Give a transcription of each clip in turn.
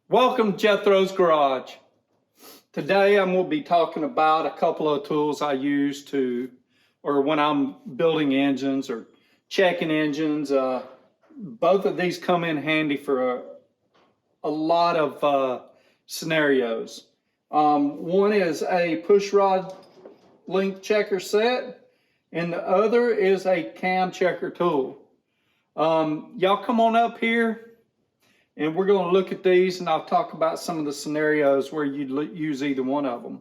Welcome to Jethro's Garage. Today I'm going to be talking about a couple of tools I use or when I'm building engines or checking engines. Both of these come in handy for a lot of scenarios. One is a push rod length checker set, and the other is a cam checker tool. Y'all come on up here. And we're going to look at these, and I'll talk about some of the scenarios where you'd use either one of them.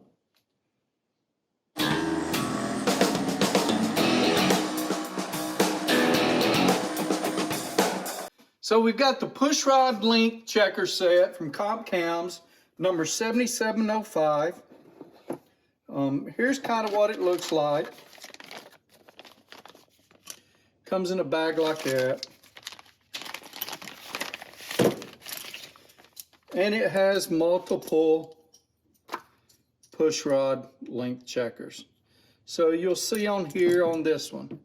So we've got the push rod length checker set from Comp Cams, number 7705. Here's kind of what it looks like. Comes in a bag like that. And it has multiple push rod length checkers. So you'll see on here on this one,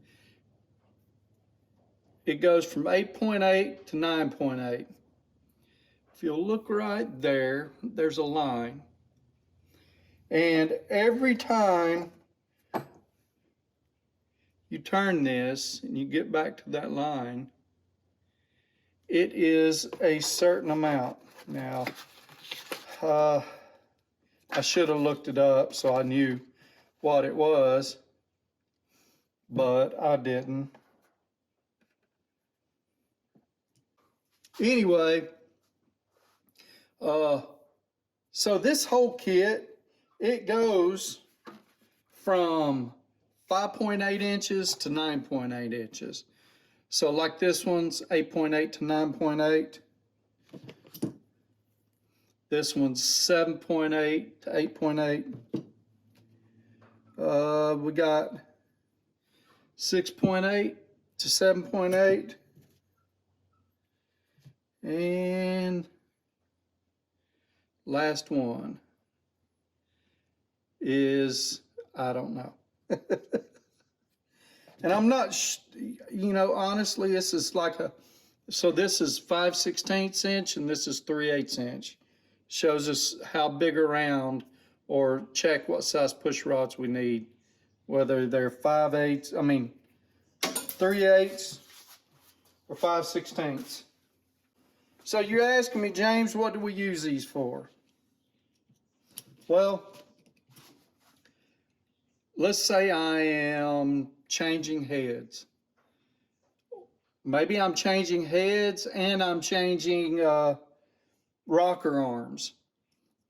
it goes from 8.8 to 9.8. If you'll look right there, there's a line. And every time you turn this and you get back to that line, it is a certain amount. Now, I should have looked it up so I knew what it was, but I didn't. Anyway, so this whole kit, it goes from 5.8 inches to 9.8 inches. So like this one's 8.8 to 9.8. This one's 7.8 to 8.8. We got 6.8 to 7.8. And last one is, I don't know. And I'm not, honestly, this is like so this is 5/16 inch and this is 3/8 inch. Shows us how big around or check what size push rods we need, whether they're 3/8 or 5/16. So you're asking me, James, what do we use these for? Well, let's say I am changing heads. Maybe I'm changing heads and I'm changing rocker arms.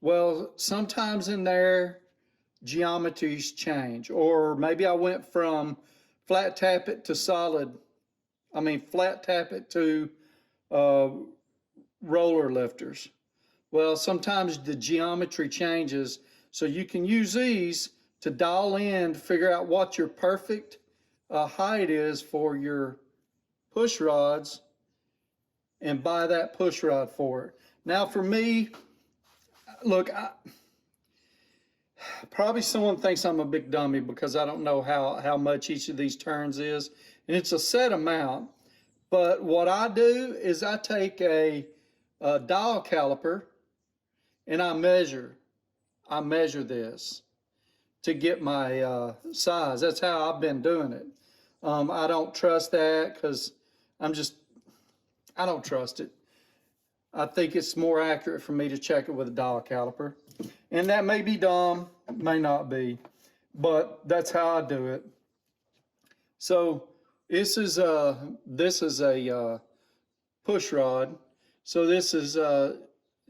Well, sometimes in there, geometries change. Or maybe I went from flat tappet to flat tappet to roller lifters. Well, sometimes the geometry changes. So you can use these to dial in, to figure out what your perfect height is for your push rods and buy that push rod for it. Now for me, look, probably someone thinks I'm a big dummy because I don't know how much each of these turns is. And it's a set amount. But what I do is I take a dial caliper and I measure this to get my size. That's how I've been doing it. I don't trust that because I don't trust it. I think it's more accurate for me to check it with a dial caliper. And that may be dumb, may not be, but that's how I do it. So this is a push rod. So this is a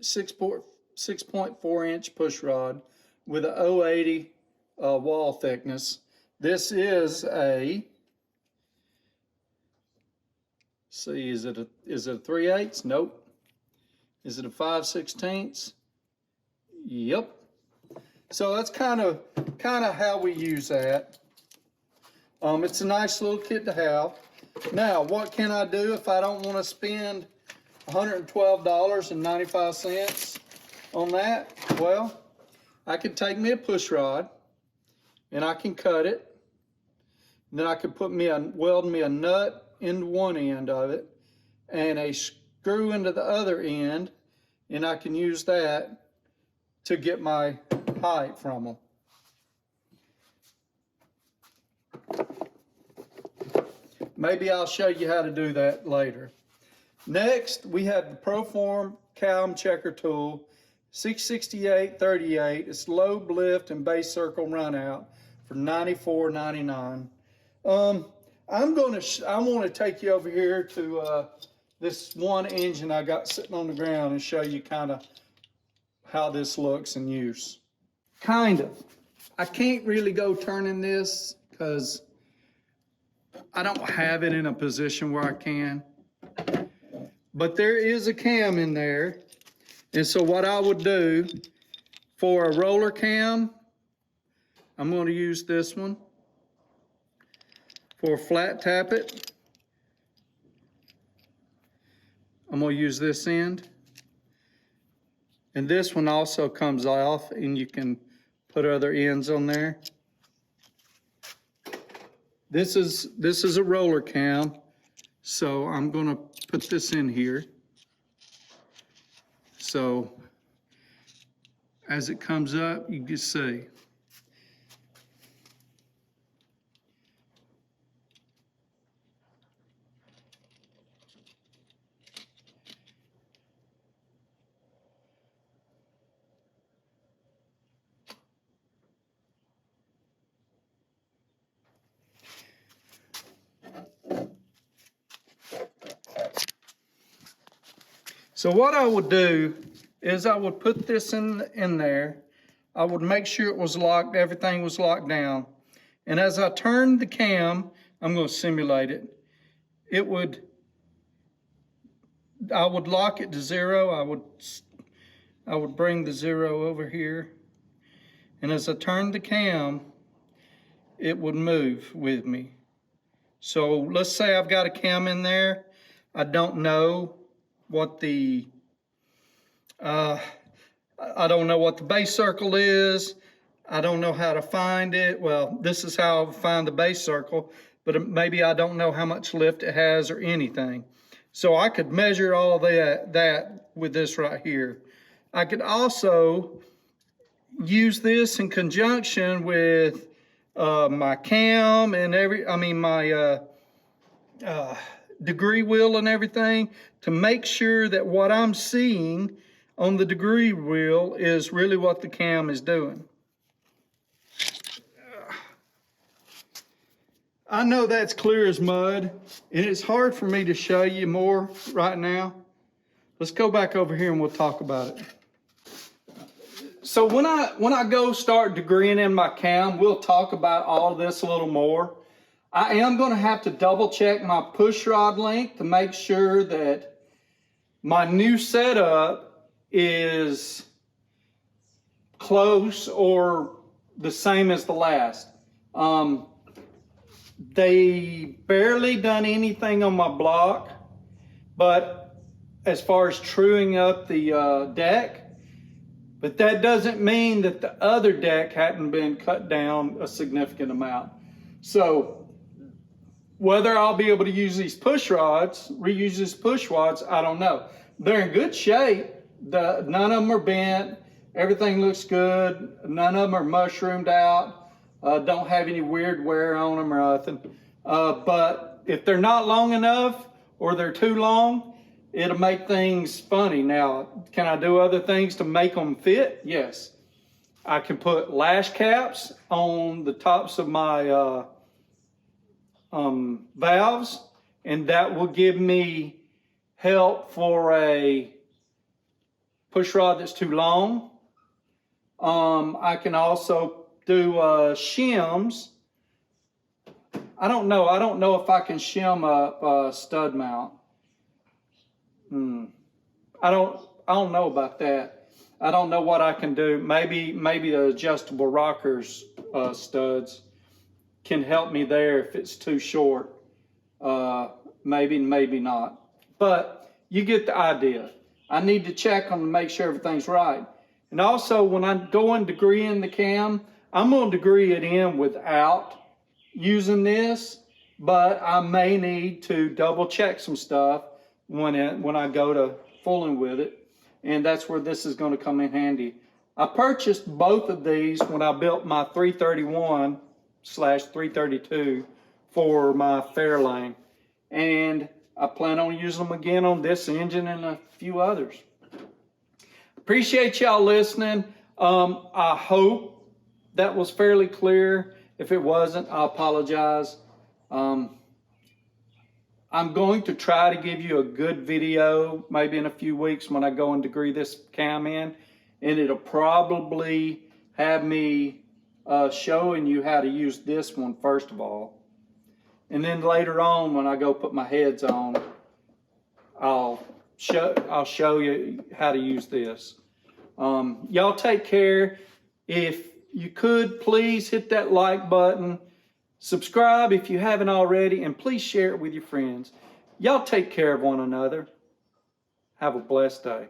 6.4 inch push rod with a 080 wall thickness. This is a, see, is it a 3/8? Nope. Is it a 5/16? Yep. So that's kind of how we use that. It's a nice little kit to have. Now, what can I do if I don't want to spend $112.95 on that? Well, I could take me a push rod and I can cut it. And then I could weld me a nut into one end of it and a screw into the other end, and I can use that to get my height from them. Maybe I'll show you how to do that later. Next, we have the Proform Calm Checker Tool, 668.38. It's lobe lift and base circle run out for $94.99. I want to take you over here to this one engine I got sitting on the ground and show you kind of how this looks in use. Kind of. I can't really go turning this because I don't have it in a position where I can. But there is a cam in there. And so what I would do for a roller cam, I'm going to use this one. For flat tappet, I'm going to use this end. And this one also comes off and you can put other ends on there. This is a roller cam, so I'm going to put this in here. So as it comes up, you can see. So what I would do is I would put this in there. I would make sure it was locked, everything was locked down. And as I turned the cam, I'm going to simulate it. I would lock it to 0. I would bring the 0 over here. And as I turned the cam, it would move with me. So let's say I've got a cam in there. I don't know what the base circle is. I don't know how to find it. Well, this is how I find the base circle, but maybe I don't know how much lift it has or anything. So I could measure all that with this right here. I could also use this in conjunction with my cam and my degree wheel and everything to make sure that what I'm seeing on the degree wheel is really what the cam is doing. I know that's clear as mud, and it's hard for me to show you more right now. Let's go back over here and we'll talk about it. So when I go start degreeing in my cam, we'll talk about all of this a little more. I am going to have to double check my push rod length to make sure that my new setup is close or the same as the last. They barely done anything on my block, but as far as truing up the deck, but that doesn't mean that the other deck hadn't been cut down a significant amount. So whether I'll be able to use these push rods, reuse these push rods, I don't know. They're in good shape. None of them are bent. Everything looks good. None of them are mushroomed out. Don't have any weird wear on them or nothing. But if they're not long enough or they're too long, it'll make things funny. Now, can I do other things to make them fit? Yes. I can put lash caps on the tops of my valves, and that will give me help for a push rod that's too long. I can also do shims. I don't know if I can shim a stud mount. I don't know about that. I don't know what I can do. Maybe the adjustable rockers studs can help me there if it's too short. Maybe not. But you get the idea. I need to check on to make sure everything's right. And also when I go and degree in the cam, I'm going to degree it in without using this, but I may need to double check some stuff when I go to fooling with it. and that's where this is going to come in handy. I purchased both of these when I built my 331/332 for my Fairlane, and I plan on using them again on this engine and a few others. Appreciate y'all listening. I hope that was fairly clear. If it wasn't, I apologize. I'm going to try to give you a good video maybe in a few weeks when I go and degree this cam in, and it'll probably have me showing you how to use this one first of all, and then later on when I go put my heads on, I'll show you how to use this. Y'all take care. If you could, please hit that like button, subscribe if you haven't already, and please share it with your friends. Y'all take care of one another. Have a blessed day.